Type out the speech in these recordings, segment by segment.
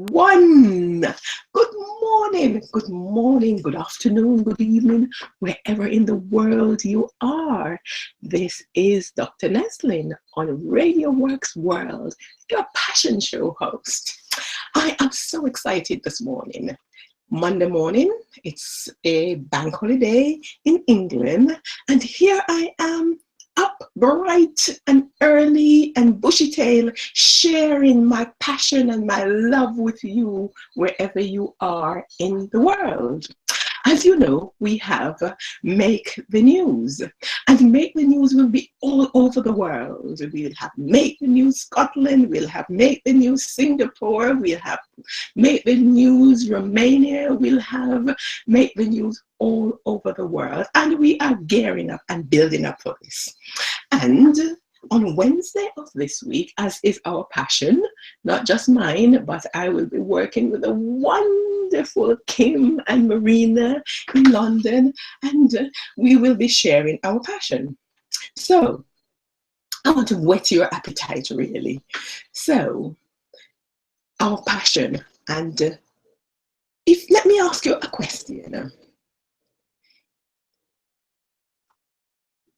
everyone. Good morning, good afternoon, good evening, wherever in the world you are. This is Dr. Neslin on Radio Works World, your passion show host. I am so excited this morning. Monday morning, it's a bank holiday in England, and here I am up bright and early and bushy tail, sharing my passion and my love with you wherever you are in the world. As you know, we have Make the News, and Make the News will be all over the world. We'll have Make the News Scotland, we'll have Make the News Singapore, we'll have Make the News Romania, we'll have Make the News all over the world. And we are gearing up and building up for this. And on Wednesday of this week, as is our passion, not just mine, but I will be working with the wonderful Kim and Marina in London, and we will be sharing our passion. So I want to whet your appetite, really. So our passion, and let me ask you a question.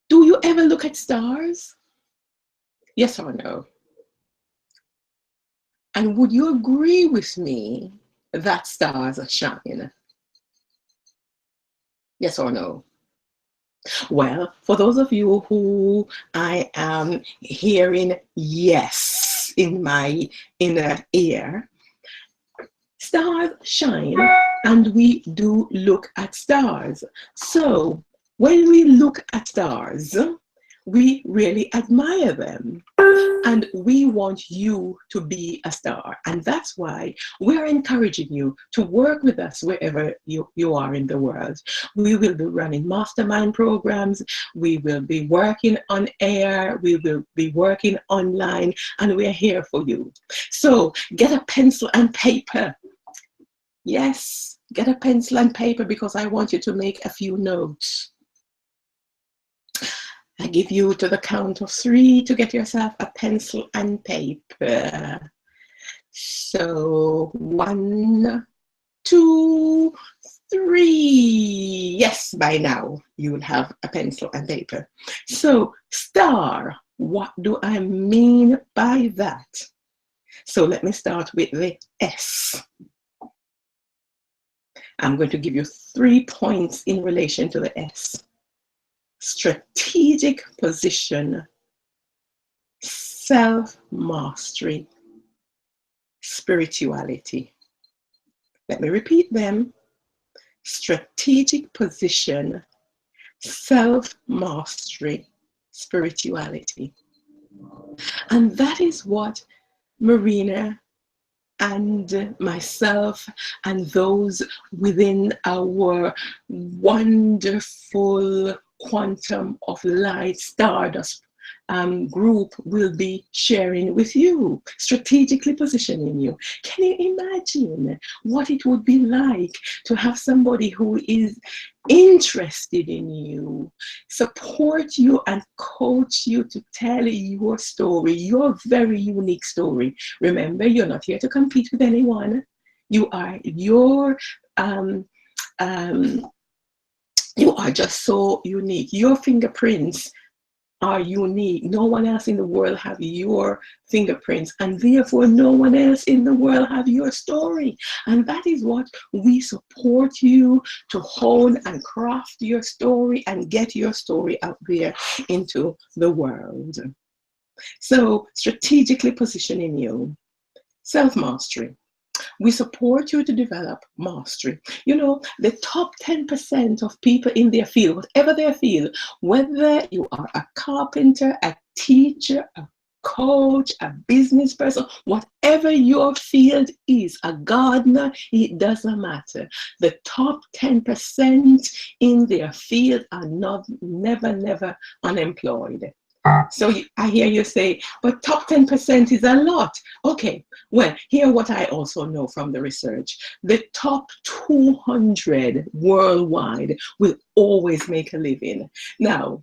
Do you ever look at stars? Yes or no? And would you agree with me that stars shine? Yes or no? Well, for those of you who I am hearing yes in my inner ear, stars shine and we do look at stars. So when we look at stars, we really admire them. And we want you to be a star. And that's why we're encouraging you to work with us wherever you are in the world. We will be running mastermind programs. We will be working on air. We will be working online. And we're here for you. So get a pencil and paper. Yes, get a pencil and paper because I want you to make a few notes. I give you to the count of 3 to get yourself a pencil and paper. So 1, 2, 3. Yes, by now you will have a pencil and paper. So star, what do I mean by that? So let me start with the S. I'm going to give you 3 points in relation to the S. Strategic position, self-mastery, spirituality. Let me repeat them. Strategic position, self-mastery, spirituality. And that is what Marina and myself and those within our wonderful Quantum of Light Stardust group will be sharing with you, strategically positioning you. Can you imagine what it would be like to have somebody who is interested in you, support you and coach you to tell your story, your very unique story? Remember, you're not here to compete with anyone. You are you are just so unique. Your fingerprints are unique. No one else in the world have your fingerprints, and therefore no one else in the world have your story. And that is what we support you to hone and craft your story and get your story out there into the world. So strategically positioning you, self-mastery. We support you to develop mastery. You know, the top 10% of people in their field, whatever their field, whether you are a carpenter, a teacher, a coach, a business person, whatever your field is, a gardener, it doesn't matter. The top 10% in their field are never unemployed. So I hear you say, but top 10% is a lot. Okay, well, hear what I also know from the research. The top 200 worldwide will always make a living. Now,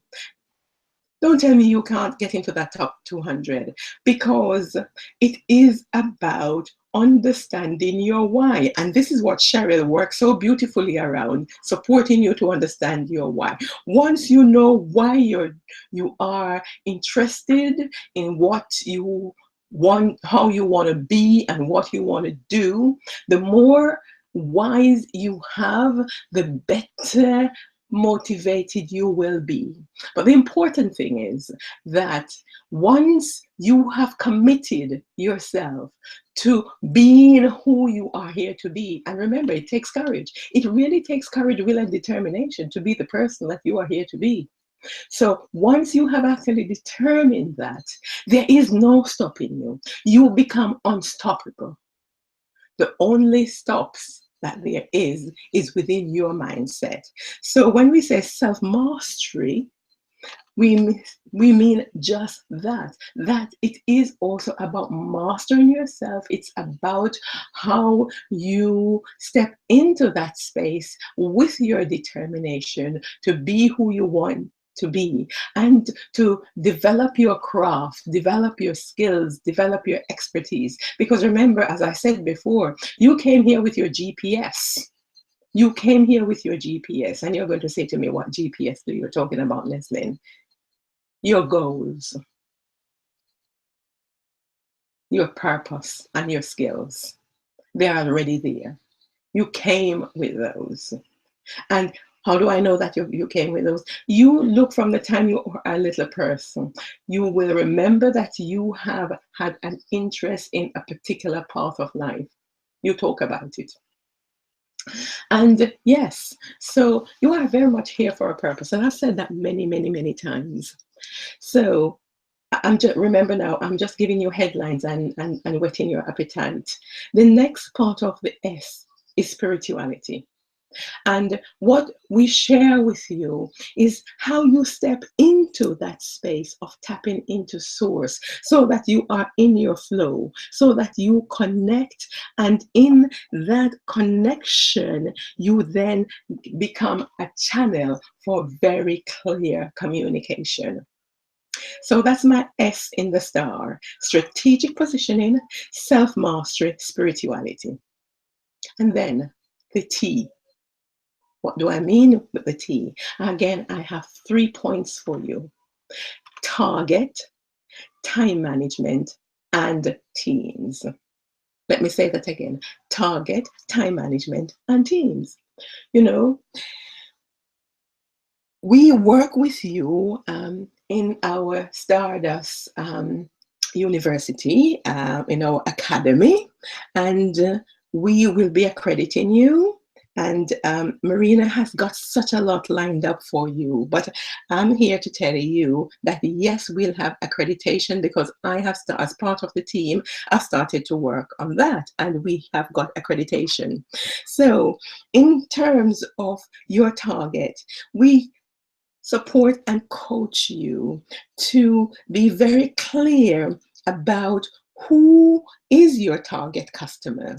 don't tell me you can't get into that top 200, because it is about understanding your why. And this is what Cheryl works so beautifully around, supporting you to understand your why. Once you know why you are interested in what you want, how you want to be and what you want to do, the more whys you have, the better motivated you will be. But the important thing is that once you have committed yourself to being who you are here to be, and remember, it takes courage. It really takes courage, will, and determination to be the person that you are here to be. So once you have actually determined that, there is no stopping you. You become unstoppable. The only stops that there is within your mindset. So when we say self mastery, we we mean just that it is also about mastering yourself. It's about how you step into that space with your determination to be who you want to be, and to develop your craft, develop your skills, develop your expertise. Because remember, as I said before, you came here with your GPS. You came here with your GPS, and you're going to say to me, what GPS do you talking about, Leslyn? Your goals, your purpose, and your skills. They're already there. You came with those. And how do I know that you came with those? You look from the time you are a little person. You will remember that you have had an interest in a particular path of life. You talk about it. And yes, so you are very much here for a purpose. And I've said that many, many, many times. So I'm just remember now, I'm just giving you headlines and whetting your appetite. The next part of the S is spirituality. And what we share with you is how you step into that space of tapping into source so that you are in your flow, so that you connect. And in that connection, you then become a channel for very clear communication. So that's my S in the star: strategic positioning, self mastery, spirituality. And then the T. What do I mean with the T? Again, I have 3 points for you: target, time management, and teams. Let me say that again: target, time management, and teams. You know, we work with you in our Stardust University, in our academy, and we will be accrediting you. And Marina has got such a lot lined up for you. But I'm here to tell you that yes, we'll have accreditation, because I have, as part of the team, I've started to work on that, and we have got accreditation. So in terms of your target, we support and coach you to be very clear about who is your target customer.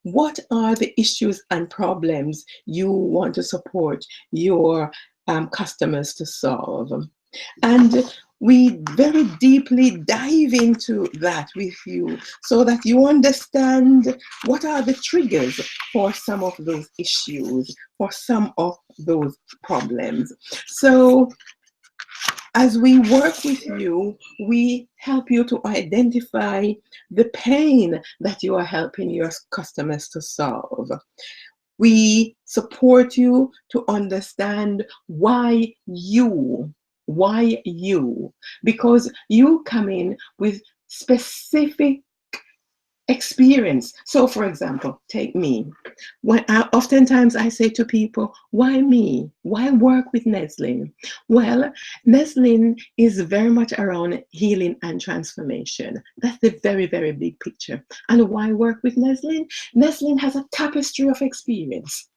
What are the issues and problems you want to support your customers to solve? And we very deeply dive into that with you so that you understand what are the triggers for some of those issues, for some of those problems. So as we work with you, we help you to identify the pain that you are helping your customers to solve. We support you to understand why you, because you come in with specific experience. So for example, take me. Oftentimes I say to people, why me? Why work with Neslin? Well, Neslin is very much around healing and transformation. That's the very, very big picture. And why work with Neslin? Neslin has a tapestry of experience.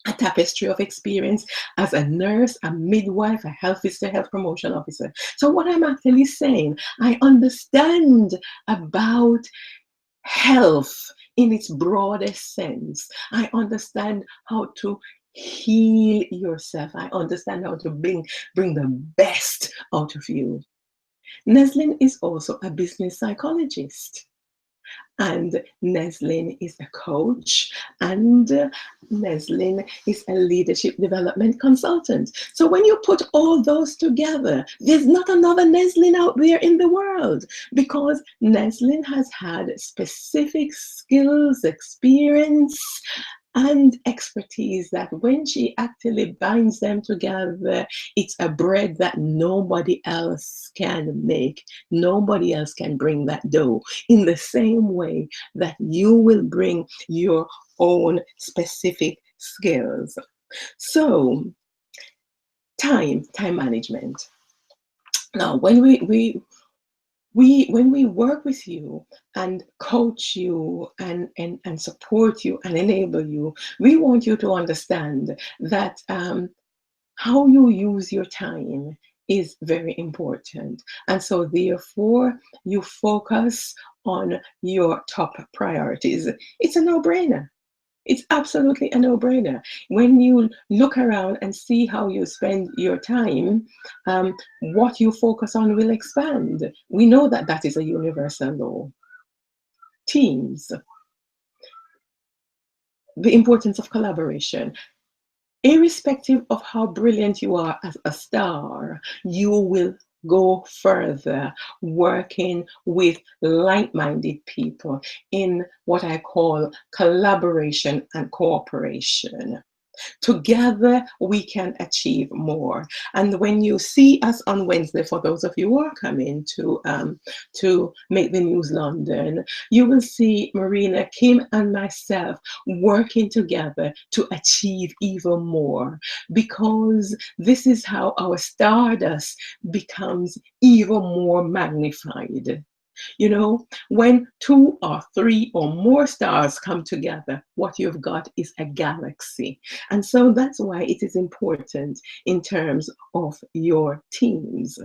A tapestry of experience as a nurse, a midwife, a health visitor, health promotion officer. So what I'm actually saying, I understand about health in its broadest sense. I understand how to heal yourself. I understand how to bring the best out of you. Neslin is also a business psychologist. And Neslin is a coach, and Neslin is a leadership development consultant. So when you put all those together, there's not another Neslin out there in the world, because Neslin has had specific skills, experience, and expertise that when she actually binds them together, it's a bread that nobody else can make. Nobody else can bring that dough in the same way that you will bring your own specific skills. So, time management. Now, when we work with you and coach you and support you and enable you, we want you to understand that how you use your time is very important. And so therefore you focus on your top priorities. It's a no-brainer. It's absolutely a no-brainer. When you look around and see how you spend your time, what you focus on will expand. We know that that is a universal law. Teams, the importance of collaboration. Irrespective of how brilliant you are as a star, you will go further working with like-minded people in what I call collaboration and cooperation. Together, we can achieve more. And when you see us on Wednesday, for those of you who are coming to Make the News London, you will see Marina, Kim, and myself working together to achieve even more, because this is how our stardust becomes even more magnified. You know, when two or three or more stars come together, what you've got is a galaxy. And so that's why it is important in terms of your teams.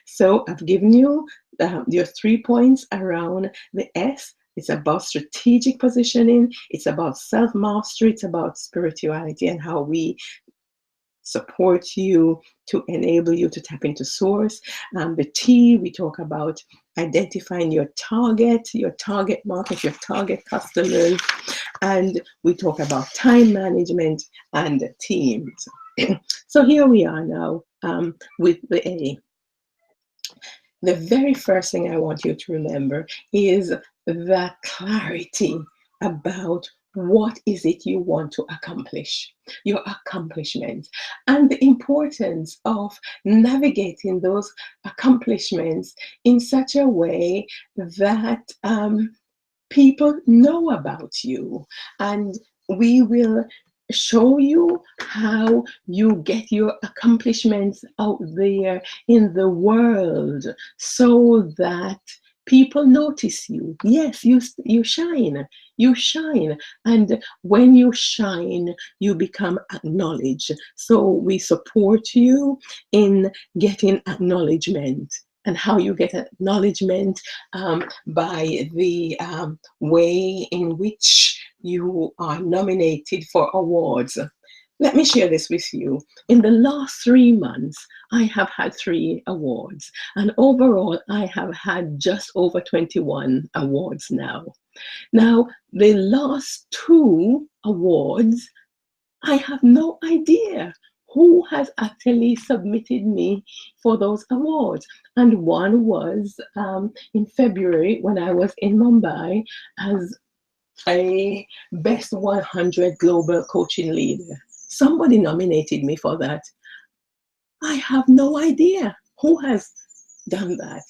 So I've given you your 3 points around the S. It's about strategic positioning. It's about self-mastery. It's about spirituality and how we support you to enable you to tap into source. The T, we talk about identifying your target market, your target customers, and we talk about time management and teams. So here we are now with the A. The very first thing I want you to remember is that clarity about what is it you want to accomplish, your accomplishments, and the importance of navigating those accomplishments in such a way that people know about you. And we will show you how you get your accomplishments out there in the world so that people notice you. Yes, you shine. You shine. And when you shine, you become acknowledged. So we support you in getting acknowledgement. And how you get acknowledgement by the way in which you are nominated for awards. Let me share this with you. In the last 3 months, I have had 3 awards, and overall, I have had just over 21 awards now. Now, the last 2 awards, I have no idea who has actually submitted me for those awards. And one was in February when I was in Mumbai as a Best 100 Global Coaching Leader. Somebody nominated me for that. I have no idea who has done that.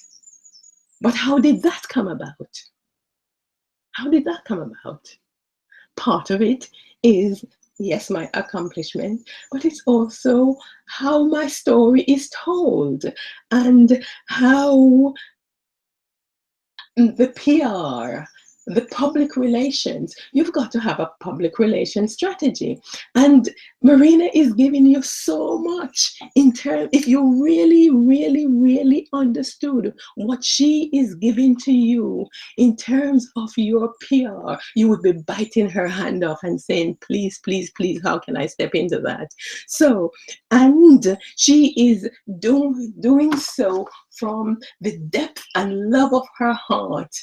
But how did that come about? How did that come about? Part of it is, yes, my accomplishment, but it's also how my story is told and how the PR, the public relations, you've got to have a public relations strategy. And Marina is giving you so much in terms, if you really, really, really understood what she is giving to you in terms of your PR, you would be biting her hand off and saying, please, please, please, how can I step into that? So, and she is doing so from the depth and love of her heart.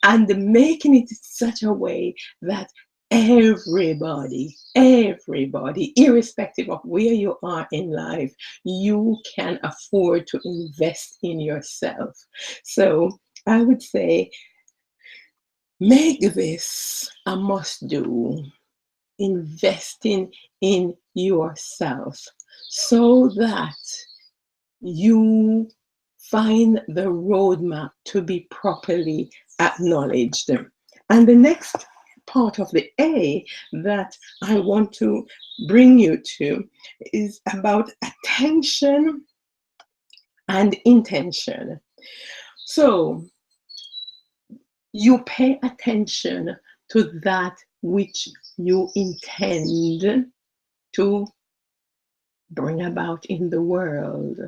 and making it such a way that everybody, irrespective of where you are in life, you can afford to invest in yourself. So I would say, make this a must do, investing in yourself so that you find the roadmap to be properly acknowledged. And the next part of the A that I want to bring you to is about attention and intention. So you pay attention to that which you intend to bring about in the world.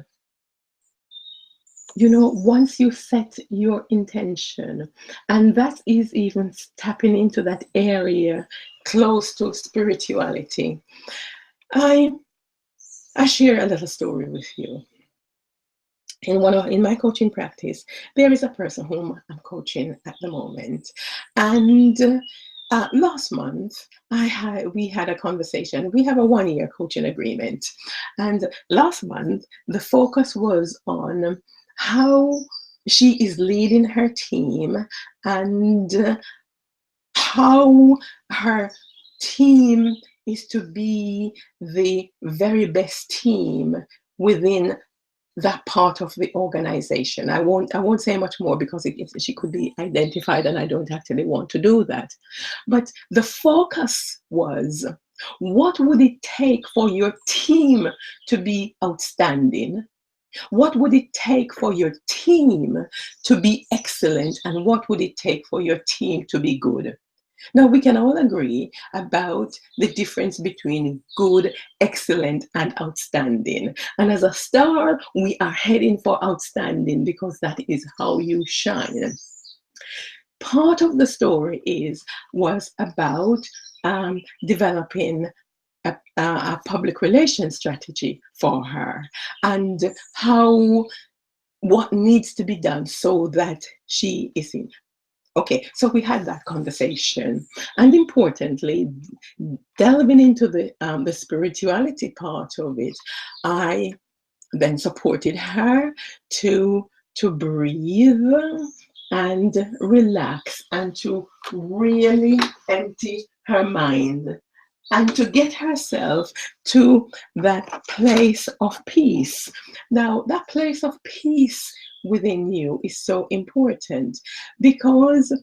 You know, once you set your intention, and that is even tapping into that area close to spirituality. I share a little story with you. In my coaching practice, there is a person whom I'm coaching at the moment, and last month we had a conversation. We have a 1-year coaching agreement, and last month the focus was on how she is leading her team and how her team is to be the very best team within that part of the organization. I won't say much more because she could be identified, and I don't actually want to do that. But the focus was, what would it take for your team to be outstanding? What would it take for your team to be excellent? And what would it take for your team to be good? Now, we can all agree about the difference between good, excellent, and outstanding. And as a star, we are heading for outstanding because that is how you shine. Part of the story was about developing a public relations strategy for her, and what needs to be done so that she is in. Okay, so we had that conversation, and importantly, delving into the spirituality part of it, I then supported her to breathe and relax and to really empty her mind and to get herself to that place of peace. Now, that place of peace within you is so important because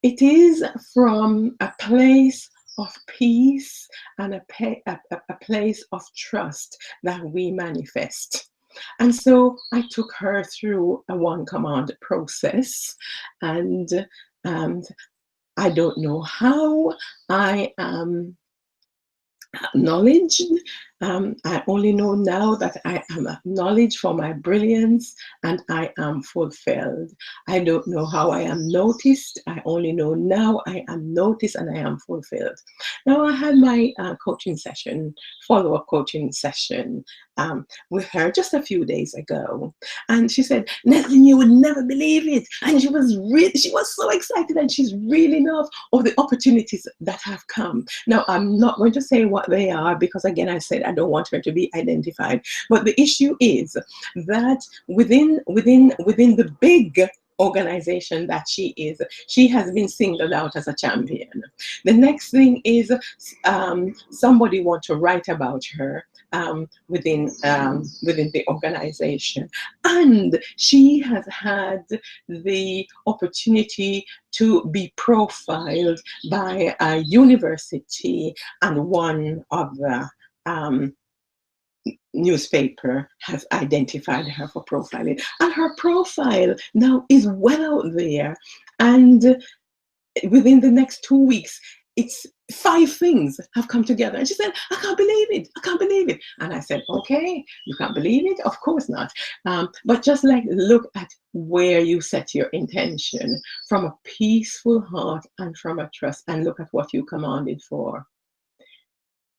it is from a place of peace and a place of trust that we manifest. And so I took her through a 1 command process, and I don't know how I am acknowledged. I only know now that I am acknowledged for my brilliance and I am fulfilled. I don't know how I am noticed. I only know now I am noticed and I am fulfilled. Now, I had my follow-up coaching session with her just a few days ago. And she said, "Nestlin, you would never believe it." And she was so excited, and she's reeling off of the opportunities that have come. Now, I'm not going to say what they are because, again, I said I don't want her to be identified. But the issue is that within the big organization that she has been singled out as a champion. The next thing is somebody want to write about her within the organization, and she has had the opportunity to be profiled by a university, and one of the newspaper has identified her for profiling, and her profile now is well out there, and within the next 2 weeks it's 5 things have come together. And she said, "I can't believe it, I can't believe it." And I said, "Okay, you can't believe it? Of course not. But just like look at where you set your intention from a peaceful heart and from a trust, and look at what you commanded for.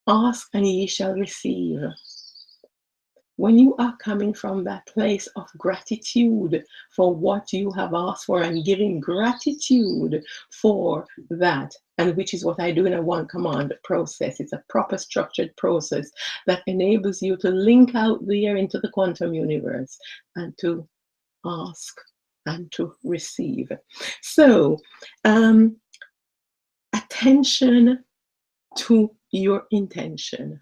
Ask and ye shall receive. when you are coming from that place of gratitude for what you have asked for and giving gratitude for that, and which is what I do in a one command process. It's a proper structured process that enables you to link out there into the quantum universe and to ask and to receive. So, attention to your intention.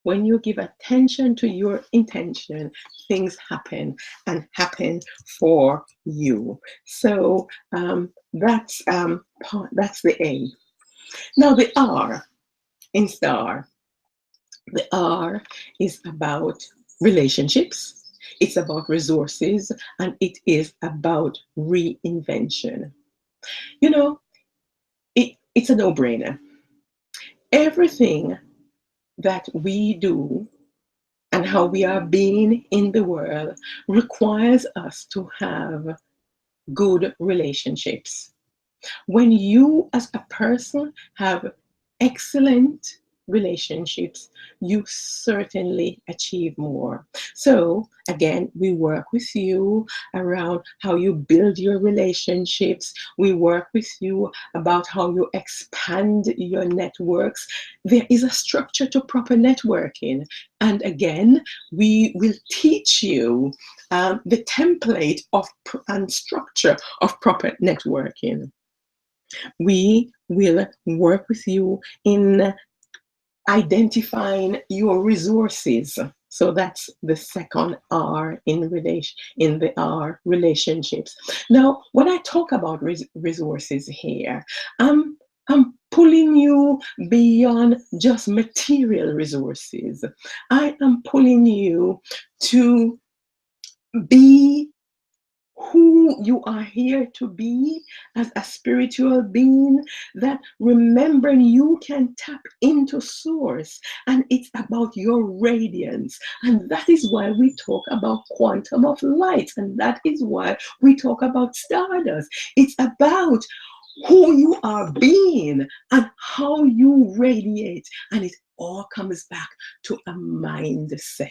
When you give attention to your intention, things happen and happen for you. So that's the A. Now the R in STAR. The R is about relationships. It's about resources, and it is about reinvention. You know, it's a no-brainer. Everything that we do and how we are being in the world requires us to have good relationships. When you, as a person, have excellent relationships, you certainly achieve more. So, again, we work with you around how you build your relationships. We work with you about how you expand your networks. There is a structure to proper networking. And again, we will teach you the template of and structure of proper networking. We will work with you in identifying your resources. So that's the second R in the R relationships. Now, when I talk about resources here, I'm pulling you beyond just material resources. I am pulling you to be who you are here to be as a spiritual being, that remembering you can tap into source, and it's about your radiance. And that is why we talk about quantum of light, and that is why we talk about stardust. It's about who you are being and how you radiate, and it all comes back to a mindset.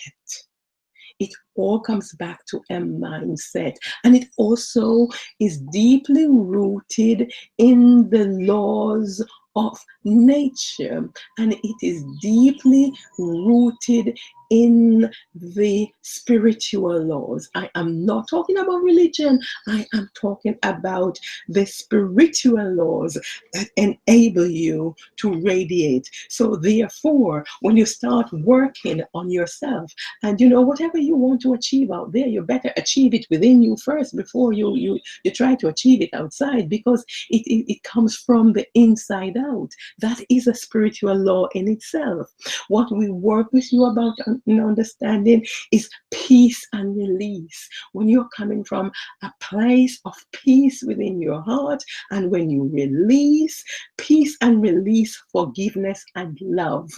It all comes back to a mindset. And it also is deeply rooted in the laws of nature. And it is deeply rooted in the spiritual laws. I am not talking about religion. I am talking about the spiritual laws that enable you to radiate. So therefore, when you start working on yourself, and whatever you want to achieve out there, you better achieve it within you first before you try to achieve it outside, because it comes from the inside out. That is a spiritual law in itself. What we work with you about in understanding is peace and release. When you're coming from a place of peace within your heart, and when you release, peace and release, forgiveness and love.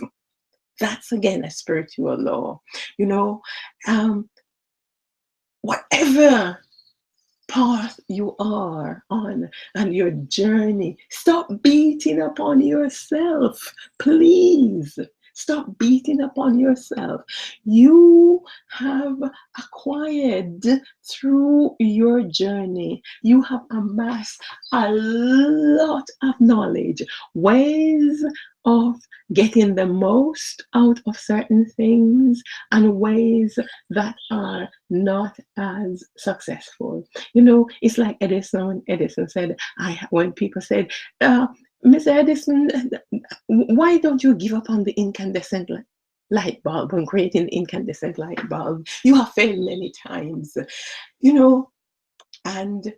That's again a spiritual law. Whatever path you are on and your journey, stop beating upon yourself, please. Stop beating upon yourself. You have acquired through your journey, you have amassed a lot of knowledge, ways of getting the most out of certain things, and ways that are not as successful. It's like Edison. Edison said, when people said, Mr. Edison, why don't you give up on the incandescent light bulb and creating the incandescent light bulb? You have failed many times. And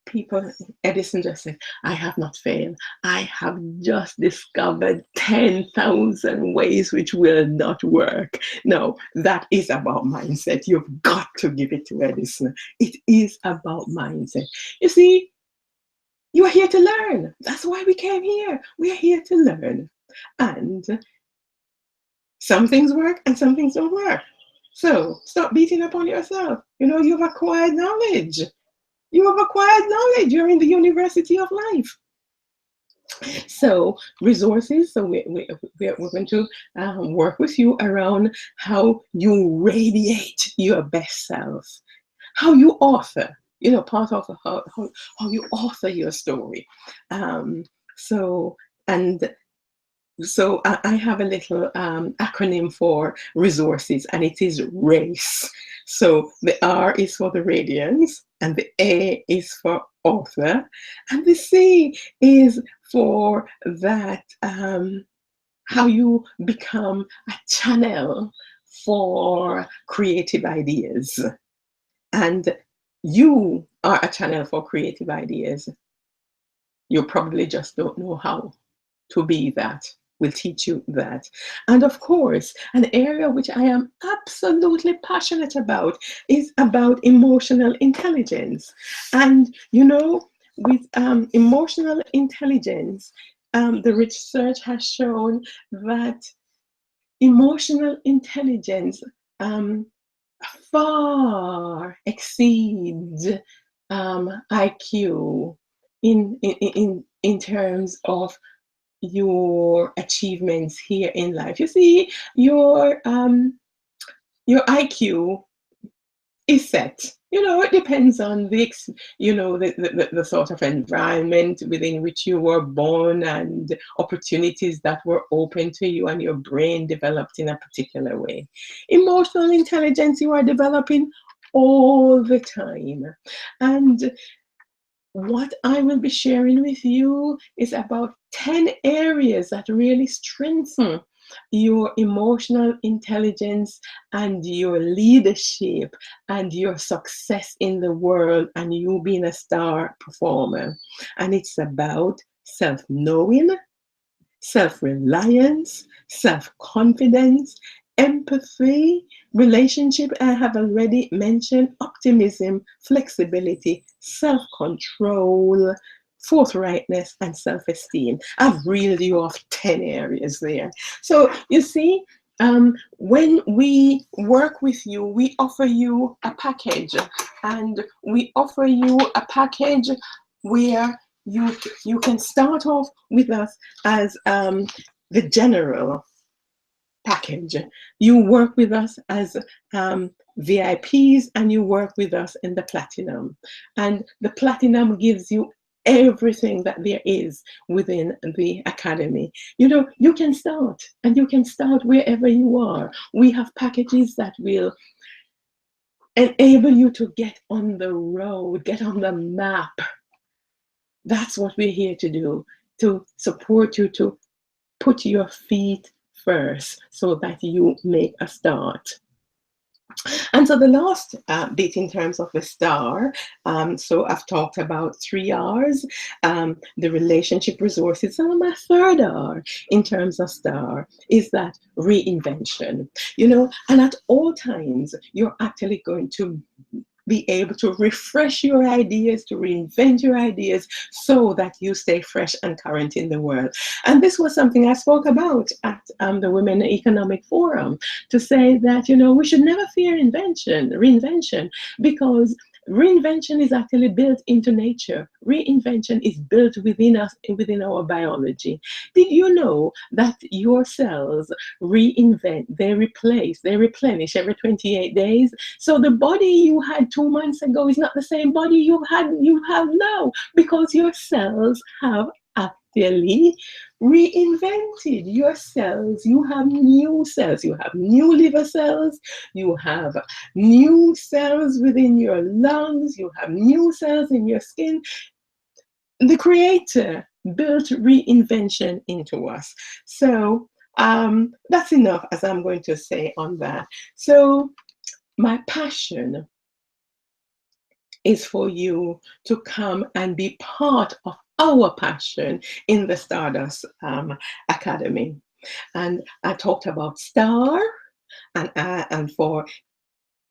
people, Edison just said, I have not failed. I have just discovered 10,000 ways which will not work. No, that is about mindset. You've got to give it to Edison. It is about mindset. You see, you are here to learn. That's why we came here. We are here to learn. And some things work and some things don't work. So stop beating up on yourself. You've acquired knowledge. You have acquired knowledge. You're in the university of life. So resources. So we're going to work with you around how you radiate your best self, how you author. Part of how you author your story. Um, so and so I have a little acronym for resources, and it is RACE. So the R is for the radiance, and the A is for author, and the C is for that how you become a channel for creative ideas. And you are a channel for creative ideas. You probably just don't know how to be that. Will teach you that. And of course, an area which I am absolutely passionate about is about emotional intelligence. And with emotional intelligence, the research has shown that emotional intelligence far exceeds IQ in terms of your achievements here in life. You see, your IQ is set. It depends on the sort of environment within which you were born and opportunities that were open to you, and your brain developed in a particular way. Emotional intelligence, you are developing all the time. And what I will be sharing with you is about 10 areas that really strengthen your emotional intelligence and your leadership and your success in the world, and you being a star performer. And it's about self-knowing, self-reliance, self-confidence, empathy, relationship, I have already mentioned, optimism, flexibility, self-control, forthrightness, and self-esteem. I've reeled you off 10 areas there. So you see, when we work with you, we offer you a package, and we offer you a package where you can start off with us as the general package. You work with us as VIPs, and you work with us in the platinum. And the platinum gives you everything that there is within the academy. You can start, and you can start wherever you are. We have packages that will enable you to get on the road, get on the map. That's what we're here to do, to support you, to put your feet first so that you make a start. And so the last bit in terms of the star, so I've talked about 3 R's, the relationship resources, and my third R in terms of star is that reinvention, and at all times, you're actually going to be able to refresh your ideas, to reinvent your ideas so that you stay fresh and current in the world. And this was something I spoke about at the Women Economic Forum, to say that, we should never fear reinvention, because reinvention is actually built into nature. Reinvention is built within us, within our biology. Did you know that your cells reinvent, they replace, they replenish every 28 days? So the body you had 2 months ago is not the same body you have now, because your cells have actually reinvented your cells. You have new cells. You have new liver cells. You have new cells within your lungs. You have new cells in your skin. The Creator built reinvention into us. So that's enough, as I'm going to say on that. So my passion is for you to come and be part of our passion in the Stardust Academy. And I talked about star, and for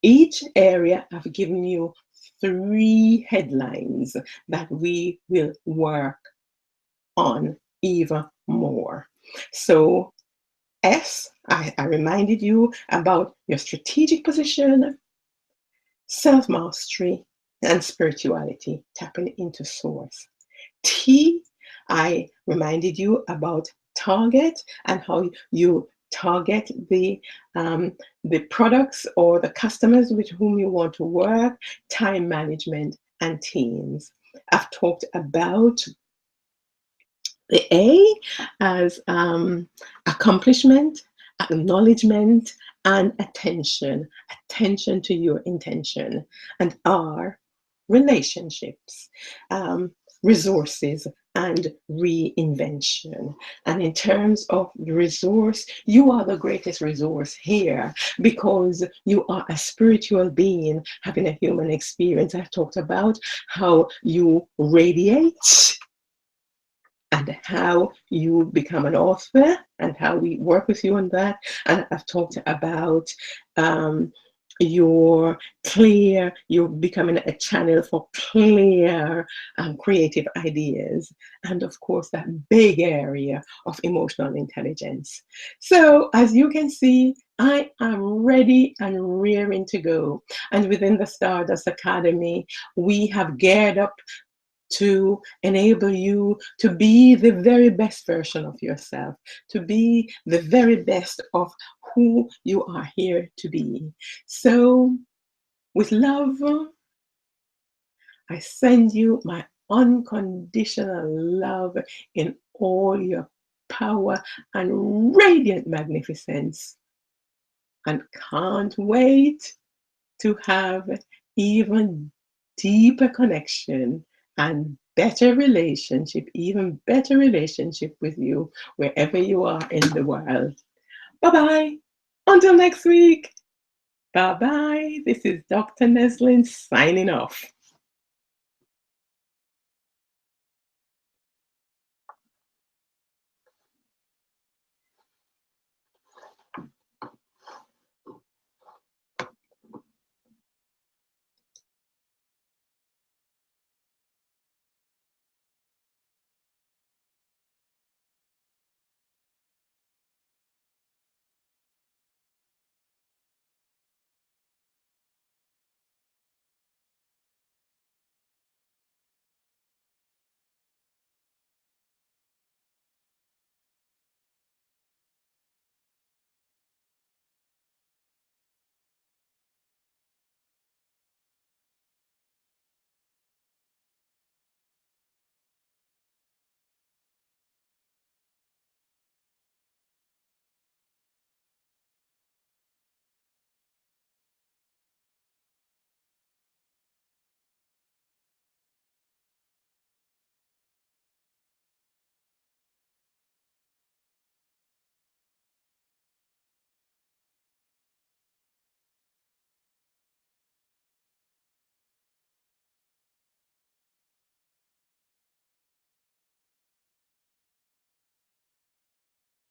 each area, I've given you 3 headlines that we will work on even more. So S, I reminded you about your strategic position, self-mastery, and spirituality, tapping into source. T, I reminded you about target and how you target the products or the customers with whom you want to work, time management, and teams. I've talked about the A as accomplishment, acknowledgement, and attention. Attention to your intention. And R, relationships, um, resources, and reinvention. And in terms of the resource, you are the greatest resource here because you are a spiritual being having a human experience. I've talked about how you radiate and how you become an author and how we work with you on that. And I've talked about um, you're becoming a channel for clear creative ideas. And of course, that big area of emotional intelligence. So as you can see, I am ready and rearing to go. And within the Stardust Academy, we have geared up to enable you to be the very best version of yourself, to be the very best of who you are here to be. So, with love, I send you my unconditional love in all your power and radiant magnificence, and can't wait to have even deeper connection and even better relationship with you wherever you are in the world. Bye bye. Until next week. Bye bye. This is Dr. Neslin signing off.